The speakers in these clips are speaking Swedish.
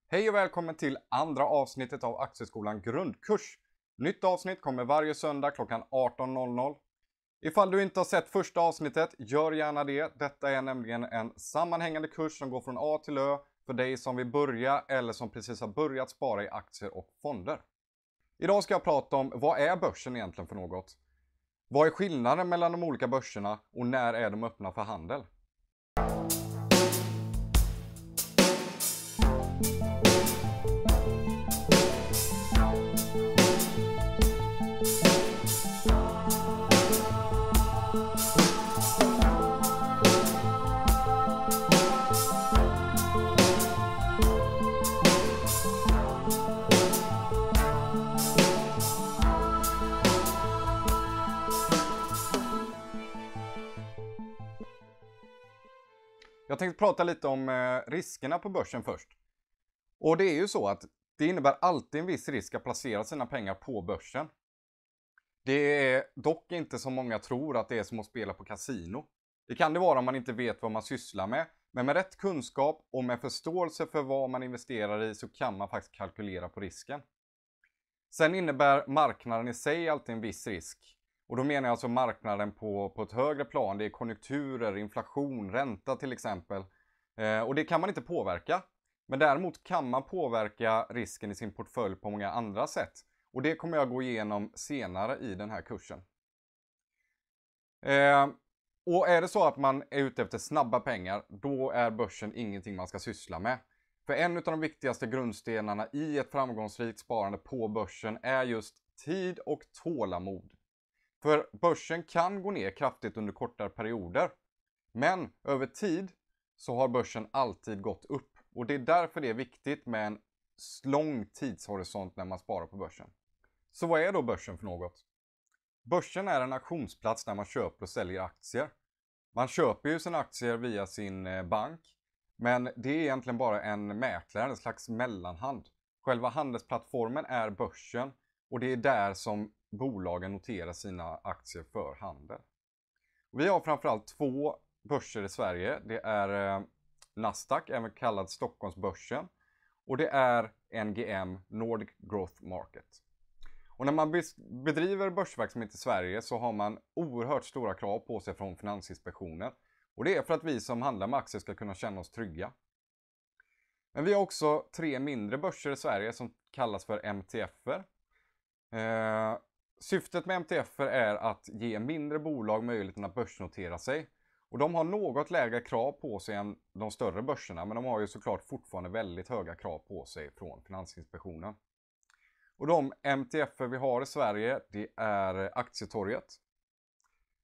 Hej och välkommen till andra avsnittet av Aktieskolan Grundkurs. Nytt avsnitt kommer varje söndag klockan 18:00. Ifall du inte har sett första avsnittet, gör gärna det. Detta är nämligen en sammanhängande kurs som går från A till Ö för dig som vill börja eller som precis har börjat spara i aktier och fonder. Idag ska jag prata om vad är börsen egentligen för något? Vad är skillnaden mellan de olika börserna och när är de öppna för handel? Jag tänkte prata lite om riskerna på börsen först. Och det är ju så att det innebär alltid en viss risk att placera sina pengar på börsen. Det är dock inte som många tror att det är som att spela på kasino. Det kan det vara om man inte vet vad man sysslar med. Men med rätt kunskap och med förståelse för vad man investerar i så kan man faktiskt kalkylera på risken. Sen innebär marknaden i sig alltid en viss risk. Och då menar jag alltså marknaden på ett högre plan. Det är konjunkturer, inflation, ränta till exempel. Och det kan man inte påverka. Men däremot kan man påverka risken i sin portfölj på många andra sätt. Och det kommer jag gå igenom senare i den här kursen. Och är det så att man är ute efter snabba pengar, då är börsen ingenting man ska syssla med. För en av de viktigaste grundstenarna i ett framgångsrikt sparande på börsen är just tid och tålamod. För börsen kan gå ner kraftigt under kortare perioder. Men över tid så har börsen alltid gått upp. Och det är därför det är viktigt med en lång tidshorisont när man sparar på börsen. Så vad är då börsen för något? Börsen är en auktionsplats där man köper och säljer aktier. Man köper ju sina aktier via sin bank. Men det är egentligen bara en mäklare, en slags mellanhand. Själva handelsplattformen är börsen. Och det är där som bolagen noterar sina aktier för handel. Vi har framförallt två börser i Sverige. Det är Nasdaq, även kallad Stockholmsbörsen. Och det är NGM, Nordic Growth Market. Och när man bedriver börsverksamhet i Sverige så har man oerhört stora krav på sig från Finansinspektionen. Och det är för att vi som handlar med aktier ska kunna känna oss trygga. Men vi har också tre mindre börser i Sverige som kallas för MTF:er. Syftet med MTF:er är att ge mindre bolag möjligheten att börsnotera sig. Och de har något lägre krav på sig än de större börserna, men de har ju såklart fortfarande väldigt höga krav på sig från Finansinspektionen. Och de MTF:er vi har i Sverige, det är Aktietorget,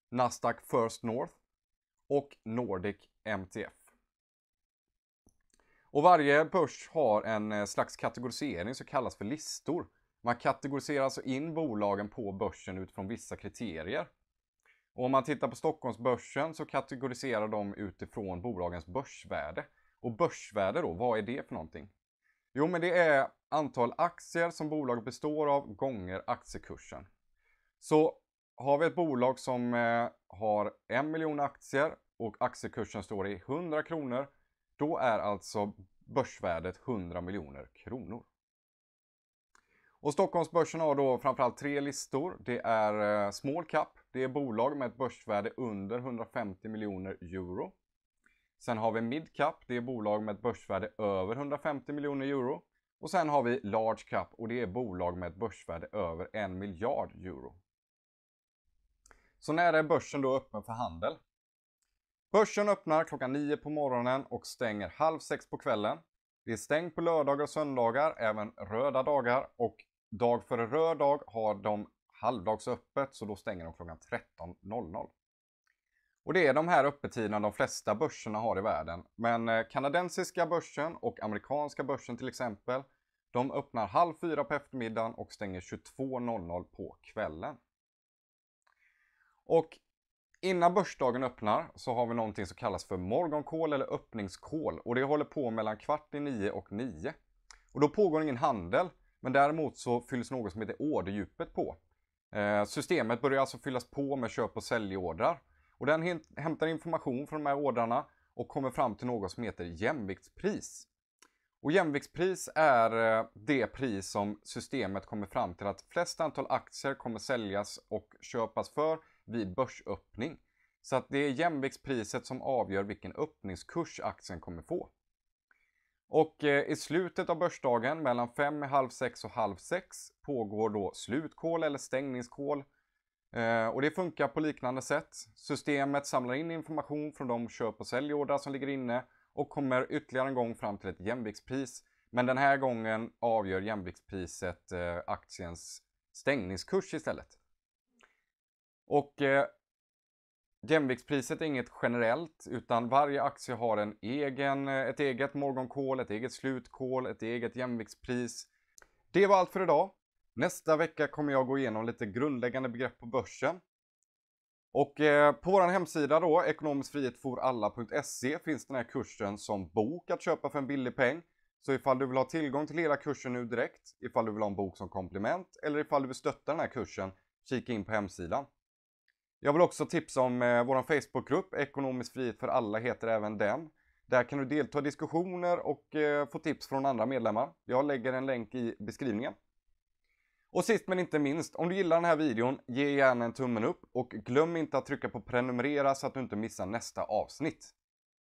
Nasdaq First North och Nordic MTF. Och varje börs har en slags kategorisering som kallas för listor. Man kategoriserar alltså in bolagen på börsen utifrån vissa kriterier. Och om man tittar på Stockholmsbörsen så kategoriserar de utifrån bolagens börsvärde. Och börsvärde då, vad är det för någonting? Jo, men det är antal aktier som bolaget består av gånger aktiekursen. Så har vi ett bolag som har 1 miljon aktier och aktiekursen står i 100 kronor, då är alltså börsvärdet 100 miljoner kronor. Och Stockholmsbörsen har då framförallt tre listor. Det är small cap, det är bolag med ett börsvärde under 150 miljoner euro. Sen har vi mid cap, det är bolag med ett börsvärde över 150 miljoner euro. Och sen har vi large cap och det är bolag med ett börsvärde över 1 miljard euro. Så när är börsen då öppen för handel? Börsen öppnar klockan 9 på morgonen och stänger 5:30 på kvällen. Det är stängt på lördagar och söndagar, även röda dagar, och dag före röd dag har de halvdagsöppet, så då stänger de klockan 13:00. Och det är de här öppettiderna de flesta börserna har i världen. Men kanadensiska börsen och amerikanska börsen till exempel, de öppnar 3:30 på eftermiddagen och stänger 22:00 på kvällen. Och innan börsdagen öppnar så har vi någonting som kallas för morgoncall eller öppningscall. Och det håller på mellan 8:45 och 9. Och då pågår ingen handel, men däremot så fylls något som heter orderdjupet på. Systemet börjar alltså fyllas på med köp- och säljordrar. Och den hämtar information från de här ordrarna och kommer fram till något som heter jämviktspris. Och jämviktspris är det pris som systemet kommer fram till att flest antal aktier kommer säljas och köpas för vid börsöppning. Så att det är jämviktspriset som avgör vilken öppningskurs aktien kommer få. Och i slutet av börsdagen mellan 5:30 och 5:30 pågår då slutkål eller stängningskål. Och det funkar på liknande sätt. Systemet samlar in information från de köp- och säljordrar som ligger inne och kommer ytterligare en gång fram till ett jämviktspris. Men den här gången avgör jämviktspriset aktiens stängningskurs istället. Och jämviktspriset är inget generellt, utan varje aktie har ett eget morgonkål, ett eget slutkål, ett eget jämviktspris. Det var allt för idag. Nästa vecka kommer jag gå igenom lite grundläggande begrepp på börsen. Och på vår hemsida då, ekonomiskfrihetforalla.se, finns den här kursen som bok att köpa för en billig peng. Så ifall du vill ha tillgång till hela kursen nu direkt, ifall du vill ha en bok som komplement eller ifall du vill stötta den här kursen, kika in på hemsidan. Jag vill också tipsa om vår Facebookgrupp, Ekonomisk frihet för alla heter även den. Där kan du delta i diskussioner och få tips från andra medlemmar. Jag lägger en länk i beskrivningen. Och sist men inte minst, om du gillar den här videon, ge gärna en tummen upp och glöm inte att trycka på prenumerera så att du inte missar nästa avsnitt.